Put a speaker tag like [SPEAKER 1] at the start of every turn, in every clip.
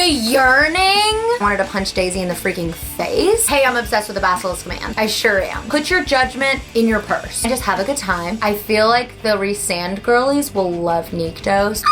[SPEAKER 1] The yearning. I wanted to punch Daisy in the freaking face. Hey, I'm obsessed with the Basilisk man. I sure am. Put your judgment in your purse and just have a good time. I feel like the Resand girlies will love Niktos.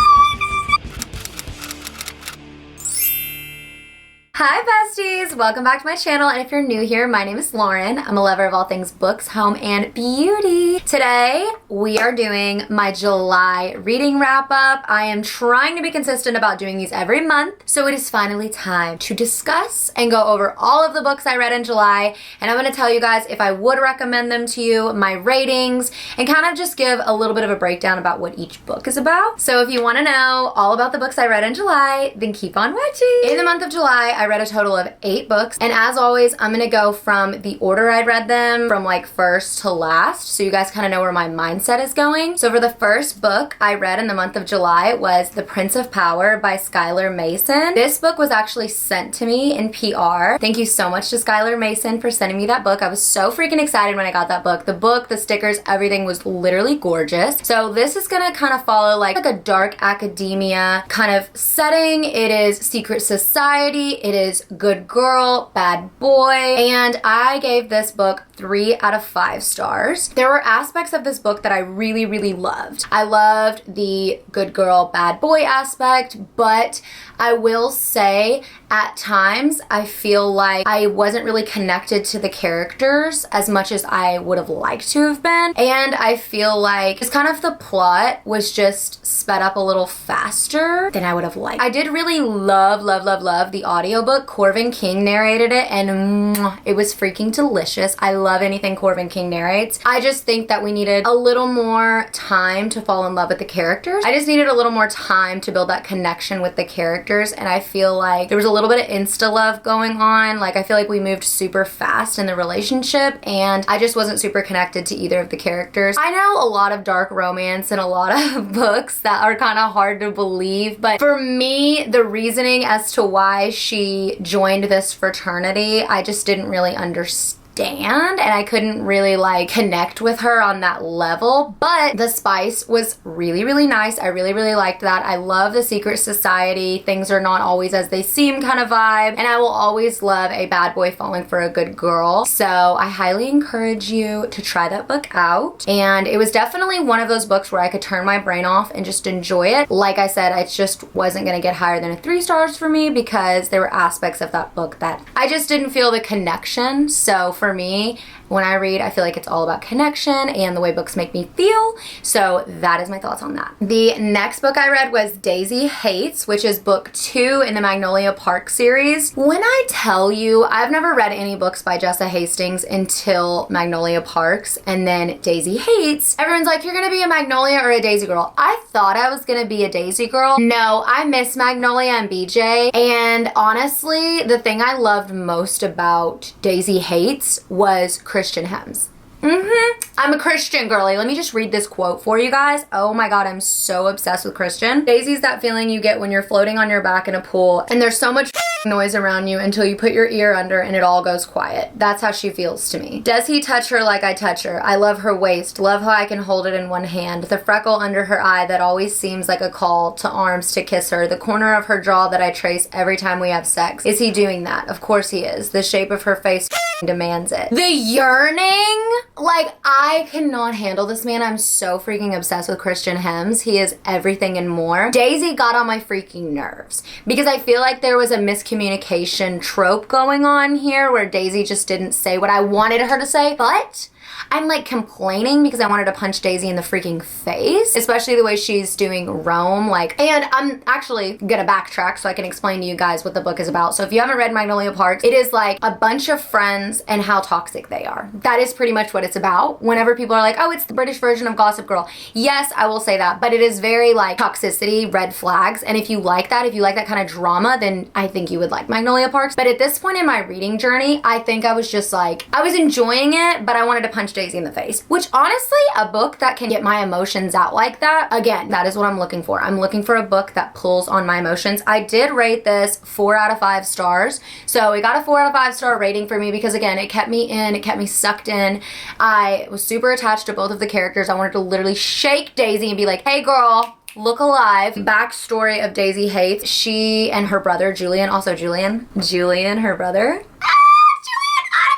[SPEAKER 1] Hi besties, welcome back to my channel, and if you're new here, my name is Laurin. I'm a lover of all things books, home, and beauty. Today, we are doing my July reading wrap up. I am trying to be consistent about doing these every month, so it is finally time to discuss and go over all of the books I read in July, and I'm gonna tell you guys if I would recommend them to you, my ratings, and kind of just give a little bit of a breakdown about what each book is about. So if you wanna know all about the books I read in July, then keep on watching. In the month of July, I read a total of 8 books, and as always, I'm gonna go from the order I read them from like first to last, so you guys kind of know where my mindset is going. So for the first book I read in the month of July was The Prince of Power by Skyler Mason. This book was actually sent to me in PR. Thank you so much to Skyler Mason for sending me that book. I was so freaking excited when I got that book. The book, the stickers, everything was literally gorgeous. So this is gonna kind of follow like a dark academia kind of setting. It is secret society, it is good girl, bad boy, and I gave this book 3 out of 5 stars. There were aspects of this book that I really, really loved. I loved the good girl, bad boy aspect, but I will say at times I feel like I wasn't really connected to the characters as much as I would have liked to have been, and I feel like just kind of the plot was just sped up a little faster than I would have liked. I did really love the audiobook. Corvin King narrated it, and it was freaking delicious. I love anything Corvin King narrates. I just think that we needed a little more time to fall in love with the characters. I just needed a little more time to build that connection with the characters, and I feel like there was a little bit of insta love going on. Like I feel like we moved super fast in the relationship, and I just wasn't super connected to either of the characters. I know a lot of dark romance and a lot of books that are kind of hard to believe, but for me, the reasoning as to why she joined this fraternity, I just didn't really understand, and I couldn't really like connect with her on that level, but the spice was really, really nice. I really, really liked that. I love the secret society, things are not always as they seem kind of vibe, and I will always love a bad boy falling for a good girl. So I highly encourage you to try that book out, and it was definitely one of those books where I could turn my brain off and just enjoy it. Like I said, I just wasn't gonna get higher than a 3 stars for me because there were aspects of that book that I just didn't feel the connection. So for me, when I read, I feel like it's all about connection and the way books make me feel. So that is my thoughts on that. The next book I read was Daisy Haites, which is book 2 in the Magnolia Park series. When I tell you, I've never read any books by Jessa Hastings until Magnolia Parks, and then Daisy Haites. Everyone's like, you're gonna be a Magnolia or a Daisy girl. I thought I was gonna be a Daisy girl. No, I miss Magnolia and BJ, and honestly, the thing I loved most about Daisy Haites was Christian hems. I'm a Christian girly. Let me just read this quote for you guys. Oh my god, I'm so obsessed with Christian. Daisy's that feeling you get when you're floating on your back in a pool and there's so much noise around you until you put your ear under and it all goes quiet. That's how she feels to me. Does he touch her like I touch her? I love her waist. Love how I can hold it in one hand. The freckle under her eye that always seems like a call to arms to kiss her. The corner of her jaw that I trace every time we have sex. Is he doing that? Of course he is. The shape of her face demands it. The yearning? Like, I cannot handle this man. I'm so freaking obsessed with Christian hems. He is everything and more. Daisy got on my freaking nerves because I feel like there was a miscommunication trope going on here where Daisy just didn't say what I wanted her to say, but I'm like complaining because I wanted to punch Daisy in the freaking face, especially the way she's doing Rome. Like, and I'm actually gonna backtrack so I can explain to you guys what the book is about. So if you haven't read Magnolia Park, it is like a bunch of friends and how toxic they are. That is pretty much what it's about. Whenever people are like, oh, it's the British version of Gossip Girl. Yes, I will say that, but it is very like toxicity, red flags. And if you like that kind of drama, then I think you would like Magnolia Park. But at this point in my reading journey, I think I was just like, I was enjoying it, but I wanted to punch Daisy in the face, which honestly, a book that can get my emotions out like that, again, that is what I'm looking for. I'm looking for a book that pulls on my emotions. I did rate this 4 out of 5 stars. So it got a 4 out of 5 star rating for me because again, it kept me in, it kept me sucked in. I was super attached to both of the characters. I wanted to literally shake Daisy and be like, hey girl, Look Alive, backstory of Daisy Haites. She and her brother, Julian, also Julian, her brother.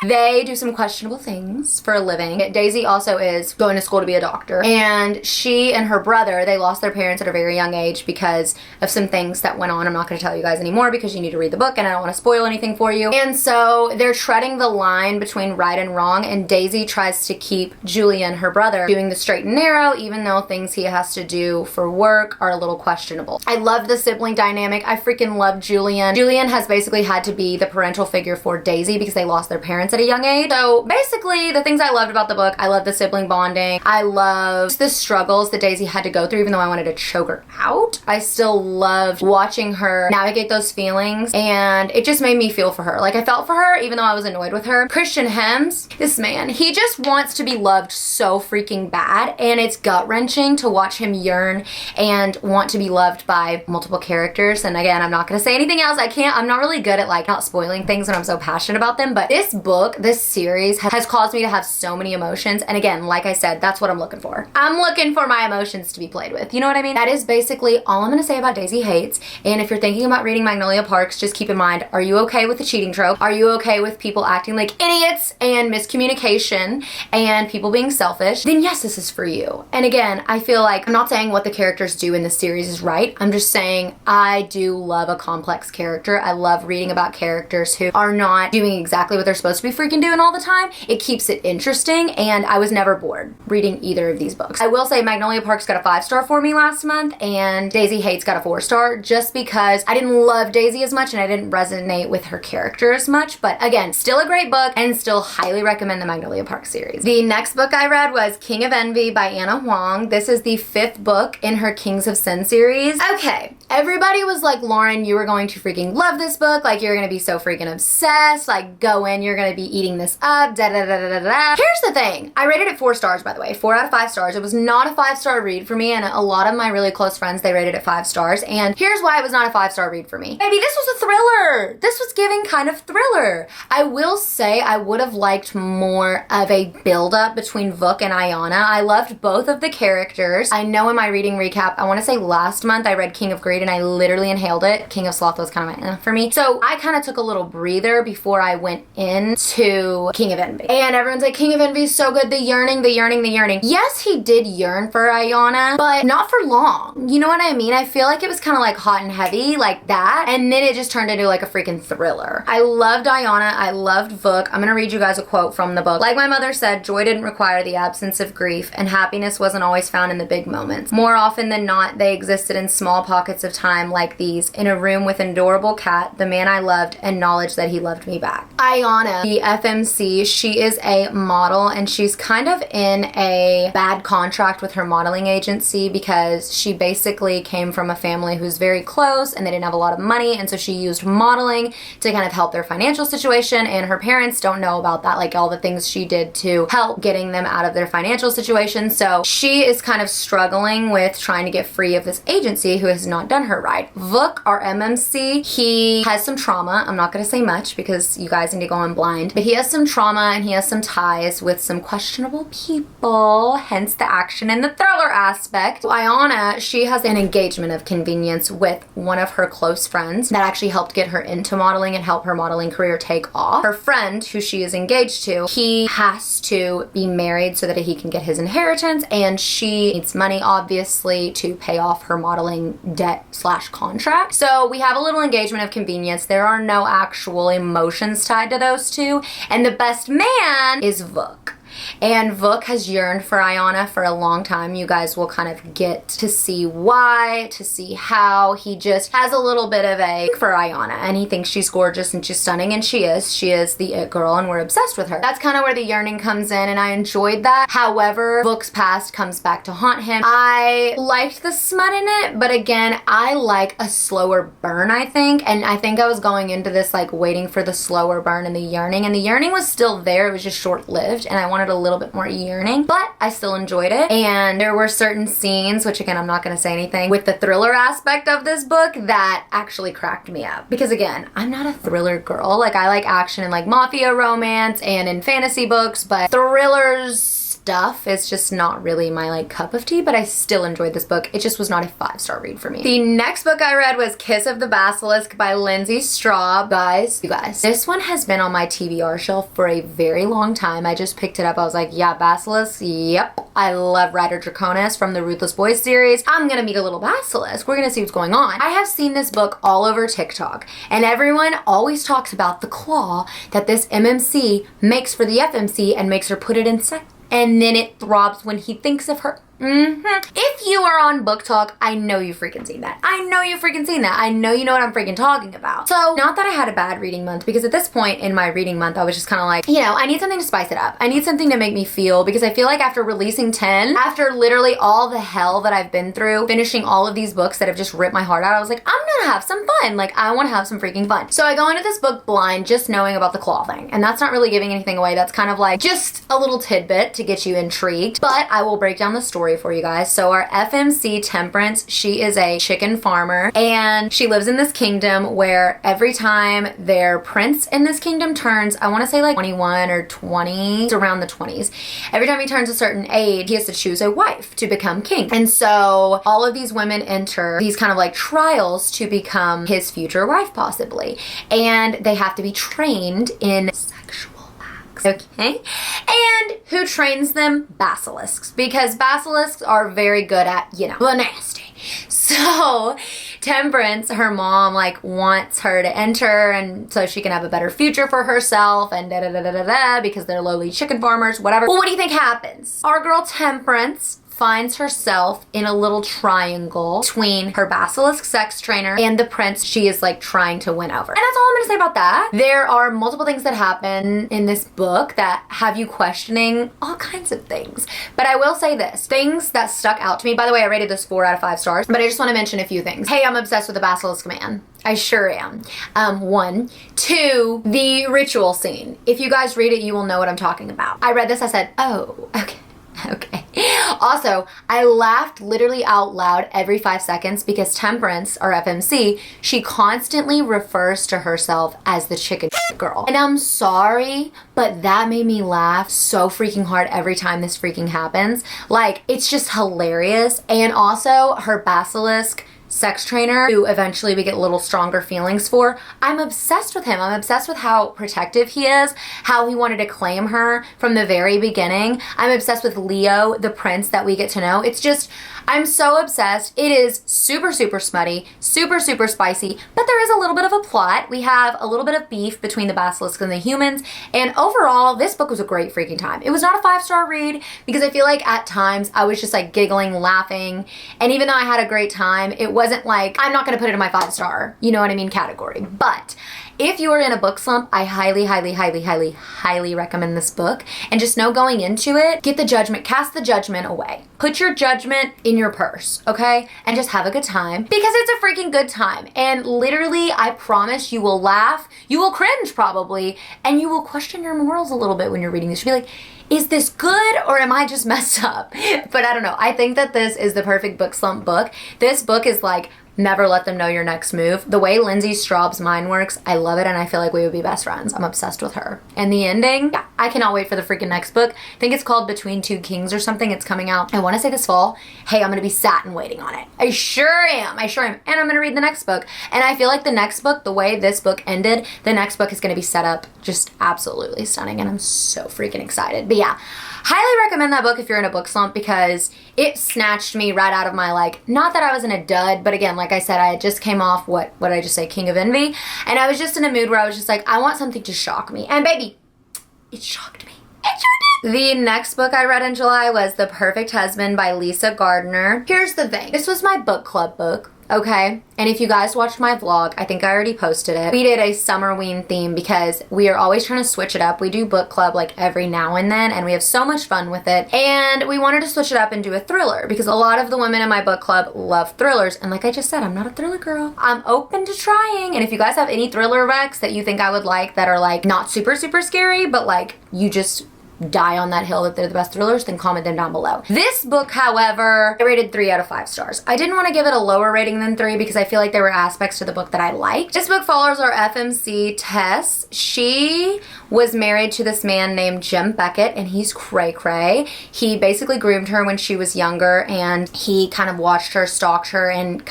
[SPEAKER 1] They do some questionable things for a living. Daisy also is going to school to be a doctor. And she and her brother, they lost their parents at a very young age because of some things that went on. I'm not going to tell you guys anymore because you need to read the book and I don't want to spoil anything for you. And so they're treading the line between right and wrong, and Daisy tries to keep Julian, her brother, doing the straight and narrow, even though things he has to do for work are a little questionable. I love the sibling dynamic. I freaking love Julian. Julian has basically had to be the parental figure for Daisy because they lost their parents at a young age. So basically the things I loved about the book, I love the sibling bonding. I love the struggles that Daisy had to go through even though I wanted to choke her out. I still loved watching her navigate those feelings, and it just made me feel for her. Like, I felt for her even though I was annoyed with her. Christian Hems, this man, he just wants to be loved so freaking bad, and it's gut-wrenching to watch him yearn and want to be loved by multiple characters. And again, I'm not gonna say anything else. I'm not really good at like not spoiling things when I'm so passionate about them, but this book, this series has caused me to have so many emotions. And again, like I said, that's what I'm looking for. I'm looking for my emotions to be played with. You know what I mean? That is basically all I'm gonna say about Daisy Haites. And if you're thinking about reading Magnolia Parks, just keep in mind, are you okay with the cheating trope? Are you okay with people acting like idiots and miscommunication and people being selfish? Then yes, this is for you. And again, I feel like I'm not saying what the characters do in this series is right. I'm just saying I do love a complex character. I love reading about characters who are not doing exactly what they're supposed to be freaking doing all the time. It keeps it interesting, and I was never bored reading either of these books. I will say Magnolia Parks got a 5-star for me last month, and Daisy Haites got a 4-star just because I didn't love Daisy as much and I didn't resonate with her character as much. But again, still a great book and still highly recommend the Magnolia Parks series. The next book I read was King of Envy by Anna Huang. This is the 5th book in her Kings of Sin series. Okay, everybody was like, Laurin, you were going to freaking love this book. Like, you're gonna be so freaking obsessed. Like, go in, you're gonna be eating this up, da da da da da da. Here's the thing. I rated it 4 stars, by the way. 4 out of 5 stars. It was not a 5-star read for me, and a lot of my really close friends, they rated it 5 stars. And here's why it was not a 5-star read for me. Baby, this was a thriller. This was giving kind of thriller. I will say I would have liked more of a build-up between Vuk and Ayana. I loved both of the characters. I know in my reading recap, I want to say last month I read King of Greed and I literally inhaled it. King of Sloth was kind of my for me. So I kind of took a little breather before I went into King of Envy. And everyone's like, King of Envy is so good. The yearning, the yearning, the yearning. Yes, he did yearn for Ayana, but not for long. You know what I mean? I feel like it was kind of like hot and heavy like that. And then it just turned into like a freaking thriller. I loved Ayana. I loved Vuk. I'm gonna read you guys a quote from the book. Like my mother said, joy didn't require the absence of grief, and happiness wasn't always found in the big moments. More often than not, they existed in small pockets of time like these, in a room with an adorable cat, the man I loved, and knowledge that he loved me back. Ayana, the FMC, she is a model, and she's kind of in a bad contract with her modeling agency because she basically came from a family who's very close and they didn't have a lot of money, and so she used modeling to kind of help their financial situation, and her parents don't know about that, like all the things she did to help getting them out of their financial situation. So she is kind of struggling with trying to get free of this agency who has not done her right. Vuk, our MMC, he has some trauma. I'm not going to say much because you guys need to go in blind, but he has some trauma and he has some ties with some questionable people, hence the action and the thriller aspect. Ayana, she has an engagement of convenience with one of her close friends that actually helped get her into modeling and help her modeling career take off. Her friend, who she is engaged to, he has to be married so that he can get his inheritance, and she needs money obviously to pay off her modeling debt slash contract. So we have a little engagement of convenience. There are no actual emotions tied to those two, and the best man is Vuk. And Vuk has yearned for Ayana for a long time. You guys will kind of get to see why, to see how. He just has a little bit of a for Ayana, and he thinks she's gorgeous and she's stunning, and she is. She is the it girl, and we're obsessed with her. That's kind of where the yearning comes in, and I enjoyed that. However, Vuk's past comes back to haunt him. I liked the smut in it, but again, I like a slower burn, I think. And I think I was going into this like waiting for the slower burn and the yearning was still there. It was just short-lived, and I wanted a little bit more yearning, but I still enjoyed it. And there were certain scenes, which again, I'm not going to say anything, with the thriller aspect of this book that actually cracked me up. Because again, I'm not a thriller girl. Like, I like action and like mafia romance and in fantasy books, but thrillers stuff is just not really my like cup of tea, but I still enjoyed this book. It just was not a 5-star read for me. The next book I read was Kiss of the Basilisk by Lindsay Straube. You guys, this one has been on my TBR shelf for a very long time. I just picked it up. I was like, yeah, Basilisk, yep. I love Ryder Draconis from the Ruthless Boys series. I'm gonna meet a little basilisk. We're gonna see what's going on. I have seen this book all over TikTok, and everyone always talks about the claw that this MMC makes for the FMC and makes her put it in sex, and then it throbs when he thinks of her. If you are on Book Talk, I know you've freaking seen that. I know you've freaking seen that. I know you know what I'm freaking talking about. So, not that I had a bad reading month, because at this point in my reading month, I was just kind of like, you know, I need something to spice it up. I need something to make me feel, because I feel like after releasing 10, after literally all the hell that I've been through, finishing all of these books that have just ripped my heart out, I was like, I'm gonna have some fun. Like, I want to have some freaking fun. So I go into this book blind, just knowing about the claw thing. And that's not really giving anything away. That's kind of like just a little tidbit to get you intrigued. But I will break down the story for you guys. So our FMC Temperance, she is a chicken farmer, and she lives in this kingdom where every time their prince in this kingdom turns, I want to say like 21 or 20, it's around the 20s. Every time he turns a certain age, he has to choose a wife to become king. And so all of these women enter these kind of like trials to become his future wife possibly. And they have to be trained in sexual acts. Okay? And who trains them? Basilisks. Because basilisks are very good at, you know, the nasty. So Temperance, her mom, like wants her to enter and so she can have a better future for herself and da da da da da da, because they're lowly chicken farmers, whatever. Well, what do you think happens? Our girl Temperance finds herself in a little triangle between her basilisk sex trainer and the prince she is like trying to win over. And that's all I'm gonna say about that. There are multiple things that happen in this book that have you questioning all kinds of things. But I will say this, things that stuck out to me, by the way, I rated this 4 out of 5 stars, but I just wanna mention a few things. Hey, I'm obsessed with the basilisk man. I sure am. 1. 2, the ritual scene. If you guys read it, you will know what I'm talking about. I read this, I said, oh, okay. Okay. Also, I laughed literally out loud every 5 seconds because Temperance, or FMC, she constantly refers to herself as the chicken girl. And I'm sorry, but that made me laugh so freaking hard every time this freaking happens. Like, it's just hilarious. And also, her basilisk sex trainer, who eventually we get little stronger feelings for, I'm obsessed with him. I'm obsessed with how protective he is, how he wanted to claim her from the very beginning. I'm obsessed with Leo, the prince that we get to know. It's just, I'm so obsessed. It is super, super smutty, super, super spicy, but there is a little bit of a plot. We have a little bit of beef between the basilisks and the humans, and overall, this book was a great freaking time. It was not a 5-star read because I feel like at times I was just like giggling, laughing, and even though I had a great time, it wasn't like, I'm not gonna put it in my 5-star, you know what I mean, category. But if you are in a book slump, I highly, highly, highly, highly, highly recommend this book. And just know going into it, get the judgment, cast the judgment away. Put your judgment in your purse, okay? And just have a good time because it's a freaking good time. And literally, I promise you will laugh, you will cringe probably, and you will question your morals a little bit when you're reading this. You'll be like, is this good or am I just messed up? But I don't know. I think that this is the perfect book slump book. This book is like, never let them know your next move. The way Lindsay Straube's mind works, I love it, and I feel like we would be best friends. I'm obsessed with her. And the ending, yeah, I cannot wait for the freaking next book. I think it's called Between Two Kings or something. It's coming out, I want to say this fall. Hey, I'm gonna be satin waiting on it. I sure am. I sure am. And I'm gonna read the next book. And I feel like the next book, the way this book ended, the next book is gonna be set up just absolutely stunning, and I'm so freaking excited. But yeah, highly recommend that book if you're in a book slump because it snatched me right out of my, like, not that I was in a dud, but again, like I said, I just came off, what did I just say, King of Envy, and I was just in a mood where I was just like, I want something to shock me, and baby, it shocked me. It sure did. The next book I read in July was The Perfect Husband by Lisa Gardner. Here's the thing, this was my book club book. Okay, and if you guys watched my vlog, I think I already posted it. We did a Summerween theme because we are always trying to switch it up. We do book club like every now and then, and we have so much fun with it. And we wanted to switch it up and do a thriller because a lot of the women in my book club love thrillers. And like I just said, I'm not a thriller girl. I'm open to trying. And if you guys have any thriller recs that you think I would like that are like not super, super scary, but like you just die on that hill that they're the best thrillers, then comment them down below. This book, however, I rated 3 out of 5 stars. I didn't want to give it a lower rating than 3 because I feel like there were aspects to the book that I liked. This book follows our FMC Tess. She was married to this man named Jim Beckett, and he's cray cray. He basically groomed her when she was younger, and he kind of watched her, stalked her, and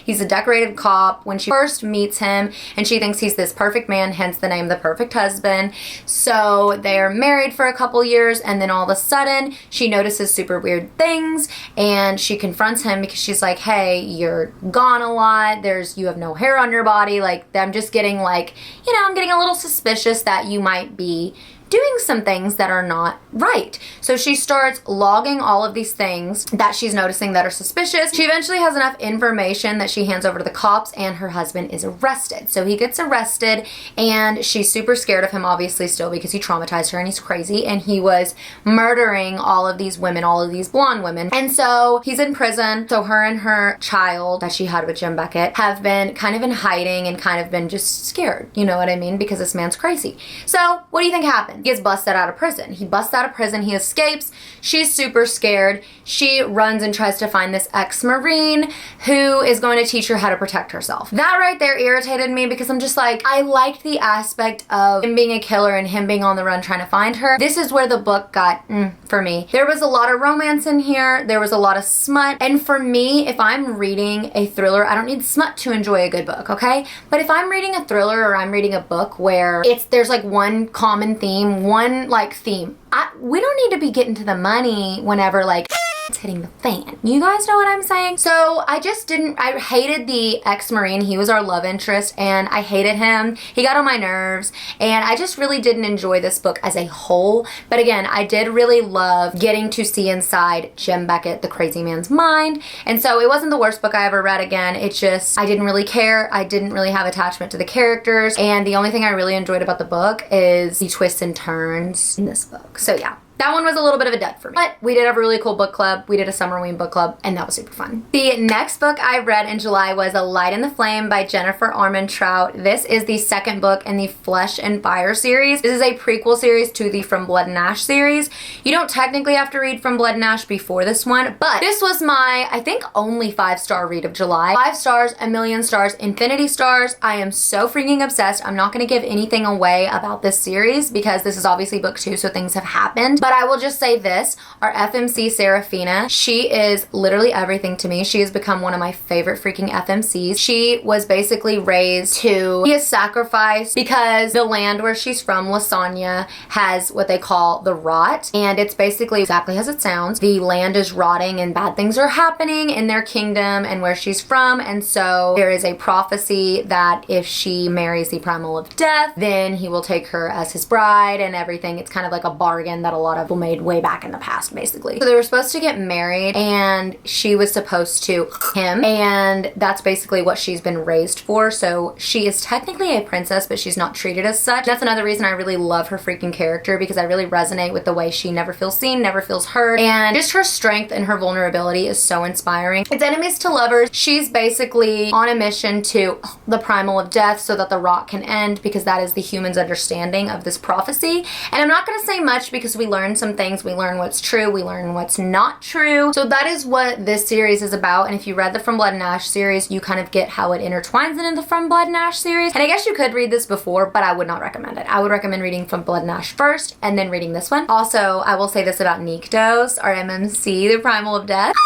[SPEAKER 1] he's a decorated cop when she first meets him, and she thinks he's this perfect man, hence the name The Perfect Husband. So they're married for a couple years, and then all of a sudden she notices super weird things, and she confronts him because she's like, hey, you're gone a lot, you have no hair on your body, like I'm just getting like, you know, I'm getting a little suspicious that you might be doing some things that are not right. So she starts logging all of these things that she's noticing that are suspicious. She eventually has enough information that she hands over to the cops, and her husband is arrested. So he gets arrested, and she's super scared of him, obviously, still, because he traumatized her and he's crazy, and he was murdering all of these women, all of these blonde women. And so he's in prison. So her and her child that she had with Jim Beckett have been kind of in hiding and kind of been just scared, you know what I mean, because this man's crazy. So what do you think happened? He gets busted out of prison. He busts out of prison. He escapes. She's super scared. She runs and tries to find this ex-Marine who is going to teach her how to protect herself. That right there irritated me because I'm just like, I liked the aspect of him being a killer and him being on the run trying to find her. This is where the book got, for me. There was a lot of romance in here. There was a lot of smut. And for me, if I'm reading a thriller, I don't need smut to enjoy a good book, okay? But if I'm reading a thriller or I'm reading a book where there's like one common theme, we don't need to be getting to the money whenever like it's hitting the fan. You guys know what I'm saying? So I hated the ex-Marine. He was our love interest, and I hated him. He got on my nerves, and I just really didn't enjoy this book as a whole. But again, I did really love getting to see inside Jim Beckett, the crazy man's mind. And so it wasn't the worst book I ever read again. It just, I didn't really care. I didn't really have attachment to the characters. And the only thing I really enjoyed about the book is the twists and turns in this book. So yeah. That one was a little bit of a dud for me. But we did have a really cool book club. We did a Summerween book club, and that was super fun. The next book I read in July was A Light in the Flame by Jennifer Armentrout. This is the second book in the Flesh and Fire series. This is a prequel series to the From Blood and Ash series. You don't technically have to read From Blood and Ash before this one, but this was my, I think, only 5-star read of July. 5 stars, a million stars, infinity stars. I am so freaking obsessed. I'm not going to give anything away about this series because this is obviously book 2, so things have happened. But I will just say this, our FMC Serafina, she is literally everything to me. She has become one of my favorite freaking FMCs. She was basically raised to be a sacrifice because the land where she's from, Lasagna, has what they call the rot, and it's basically exactly as it sounds. The land is rotting and bad things are happening in their kingdom and where she's from, and so there is a prophecy that if she marries the Primal of Death, then he will take her as his bride and everything. It's kind of like a bargain that a lot of people made way back in the past, basically. So they were supposed to get married, and she was supposed to him, and that's basically what she's been raised for. So she is technically a princess, but she's not treated as such. That's another reason I really love her freaking character, because I really resonate with the way she never feels seen, never feels heard, and just her strength and her vulnerability is so inspiring. It's enemies to lovers. She's basically on a mission to the Primal of Death so that the rot can end, because that is the human's understanding of this prophecy. And I'm not going to say much because we learn some things. We learn what's true. We learn what's not true. So that is what this series is about. And if you read the From Blood and Ash series, you kind of get how it intertwines into the From Blood and Ash series. And I guess you could read this before, but I would not recommend it. I would recommend reading From Blood and Ash first and then reading this one. Also, I will say this about Nyktos, our MMC, the Primal of Death.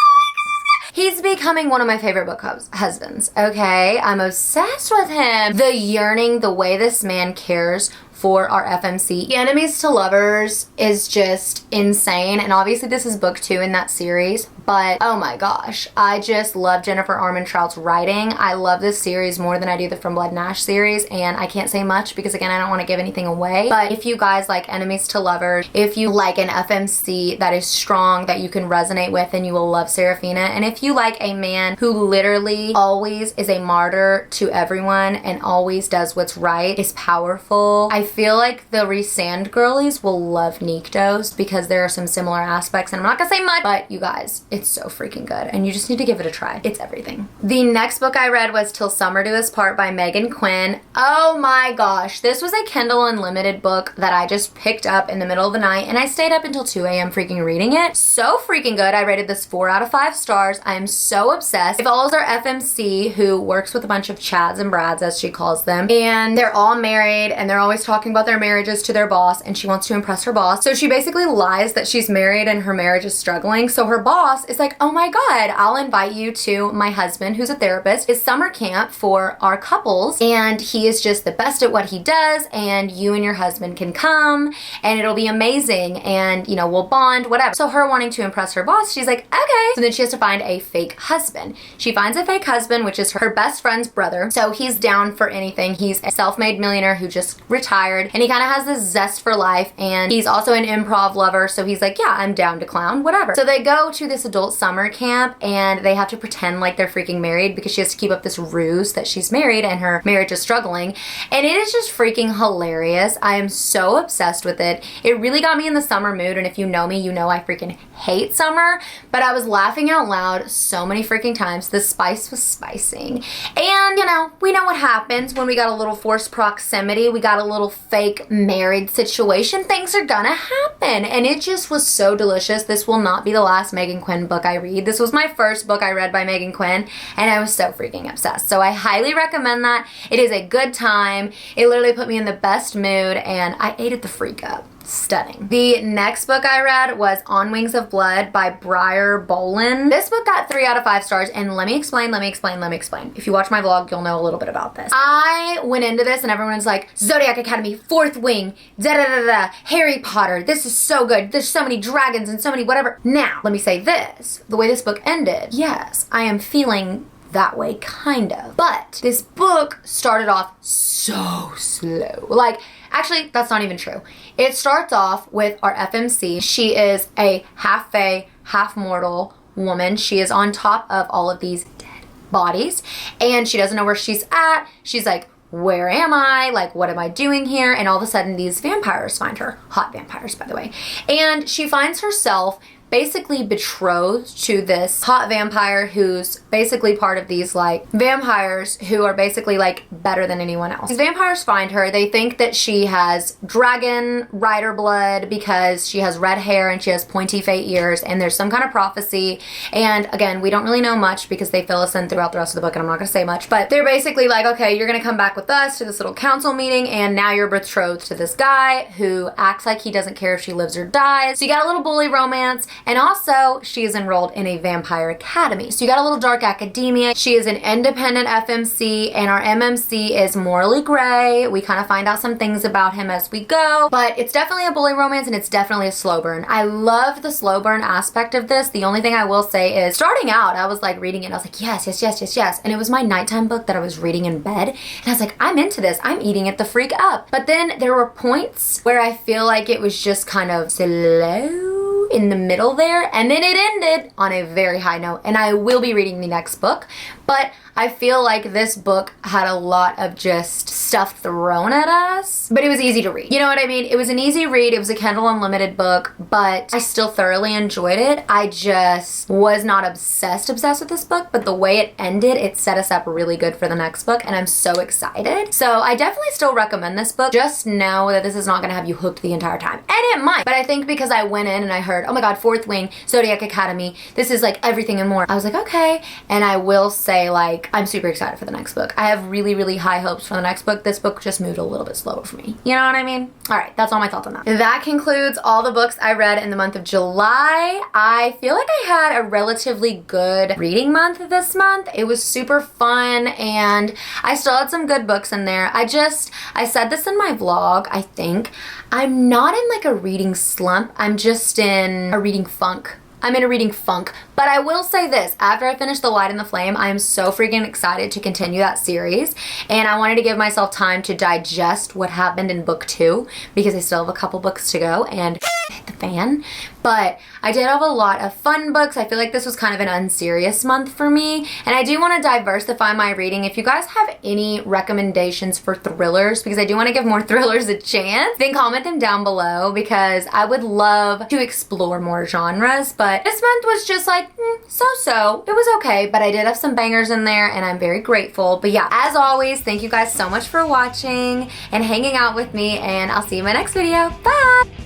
[SPEAKER 1] He's becoming one of my favorite book husbands, okay? I'm obsessed with him. The yearning, the way this man cares for our FMC. The enemies to lovers is just insane, and obviously this is book 2 in that series, but oh my gosh, I just love Jennifer Armentrout's writing. I love this series more than I do the From Blood and Ash series, and I can't say much because again, I don't want to give anything away, but if you guys like enemies to lovers, if you like an FMC that is strong, that you can resonate with, then you will love Serafina. And if you like a man who literally always is a martyr to everyone and always does what's right, is powerful, I feel like the Resand girlies will love Niktos because there are some similar aspects, and I'm not gonna say much, but you guys, it's so freaking good and you just need to give it a try. It's everything. The next book I read was Till Summer Do Us Part by Meghan Quinn. Oh my gosh, this was a Kindle Unlimited book that I just picked up in the middle of the night and I stayed up until 2 a.m. freaking reading it. So freaking good. I rated this 4 out of 5 stars. I am so obsessed. It follows our FMC who works with a bunch of Chads and Brads, as she calls them, and they're all married and they're always talking about their marriages to their boss, and she wants to impress her boss. So she basically lies that she's married and her marriage is struggling. So her boss is like, oh my God, I'll invite you to my husband, who's a therapist. It's summer camp for our couples and he is just the best at what he does, and you and your husband can come and it'll be amazing, and you know, we'll bond, whatever. So her wanting to impress her boss, she's like, okay. So then she has to find a fake husband. She finds a fake husband, which is her best friend's brother. So he's down for anything. He's a self-made millionaire who just retired, and he kind of has this zest for life, and he's also an improv lover. So he's like, yeah, I'm down to clown, whatever. So they go to this adult summer camp and they have to pretend like they're freaking married because she has to keep up this ruse that she's married and her marriage is struggling. And it is just freaking hilarious. I am so obsessed with it. It really got me in the summer mood, and if you know me, you know I freaking hate summer, but I was laughing out loud so many freaking times. The spice was spicing. And you know, we know what happens when we got a little forced proximity, we got a little fake married situation, things are gonna happen. And it just was so delicious. This will not be the last Meghan Quinn book I read. This was my first book I read by Meghan Quinn, and I was so freaking obsessed. So I highly recommend that. It is a good time. It literally put me in the best mood, and I ate it the freak up. Stunning. The next book I read was On Wings of Blood by Briar Boleyn. This book got 3 out of 5 stars, and let me explain. If you watch my vlog, you'll know a little bit about this. I went into this and everyone's like, Zodiac Academy, 4th Wing, da-da-da-da, Harry Potter, this is so good, there's so many dragons and so many whatever. Now, let me say this, the way this book ended, yes, I am feeling that way, kind of. But this book started off so slow. Like, actually, that's not even true. It starts off with our FMC. She is a half fae, half mortal woman. She is on top of all of these dead bodies, and she doesn't know where she's at. She's like, where am I? Like, what am I doing here? And all of a sudden, these vampires find her. Hot vampires, by the way. And she finds herself basically betrothed to this hot vampire who's basically part of these like vampires who are basically like better than anyone else. These vampires find her. They think that she has dragon rider blood because she has red hair and she has pointy fake ears, and there's some kind of prophecy. And again, we don't really know much because they fill us in throughout the rest of the book, and I'm not gonna say much, but they're basically like, okay, you're gonna come back with us to this little council meeting, and now you're betrothed to this guy who acts like he doesn't care if she lives or dies. So you got a little bully romance. And also, she is enrolled in a vampire academy. So you got a little dark academia. She is an independent FMC, and our MMC is morally gray. We kind of find out some things about him as we go, but it's definitely a bully romance, and it's definitely a slow burn. I love the slow burn aspect of this. The only thing I will say is, starting out, I was like reading it, and I was like, yes, yes, yes, yes, yes. And it was my nighttime book that I was reading in bed, and I was like, I'm into this. I'm eating it the freak up. But then there were points where I feel like it was just kind of slow in the middle there, and then it ended on a very high note. And I will be reading the next book, but I feel like this book had a lot of just stuff thrown at us, but it was easy to read. You know what I mean? It was an easy read. It was a Kindle Unlimited book, but I still thoroughly enjoyed it. I just was not obsessed with this book, but the way it ended, it set us up really good for the next book, and I'm so excited. So I definitely still recommend this book. Just know that this is not gonna have you hooked the entire time, and it might, but I think because I went in and I heard, oh my god, 4th Wing, Zodiac Academy, this is like everything and more, I was like, okay. And I will say, like, I'm super excited for the next book. I have really, really high hopes for the next book. This book just moved a little bit slower for me. You know what I mean? All right, that's all my thoughts on that. That concludes all the books I read in the month of July. I feel like I had a relatively good reading month this month. It was super fun, and I still had some good books in there. I said this in my vlog, I think. I'm not in like a reading slump. I'm just in a reading funk. I'm in a reading funk. But I will say this, after I finish The Light and the Flame, I am so freaking excited to continue that series. And I wanted to give myself time to digest what happened in book 2 because I still have a couple books to go. And hit the fan. But I did have a lot of fun books. I feel like this was kind of an unserious month for me. And I do want to diversify my reading. If you guys have any recommendations for thrillers, because I do want to give more thrillers a chance, then comment them down below because I would love to explore more genres. But this month was just like, so-so. It was okay, but I did have some bangers in there and I'm very grateful. But yeah, as always, thank you guys so much for watching and hanging out with me, and I'll see you in my next video. Bye!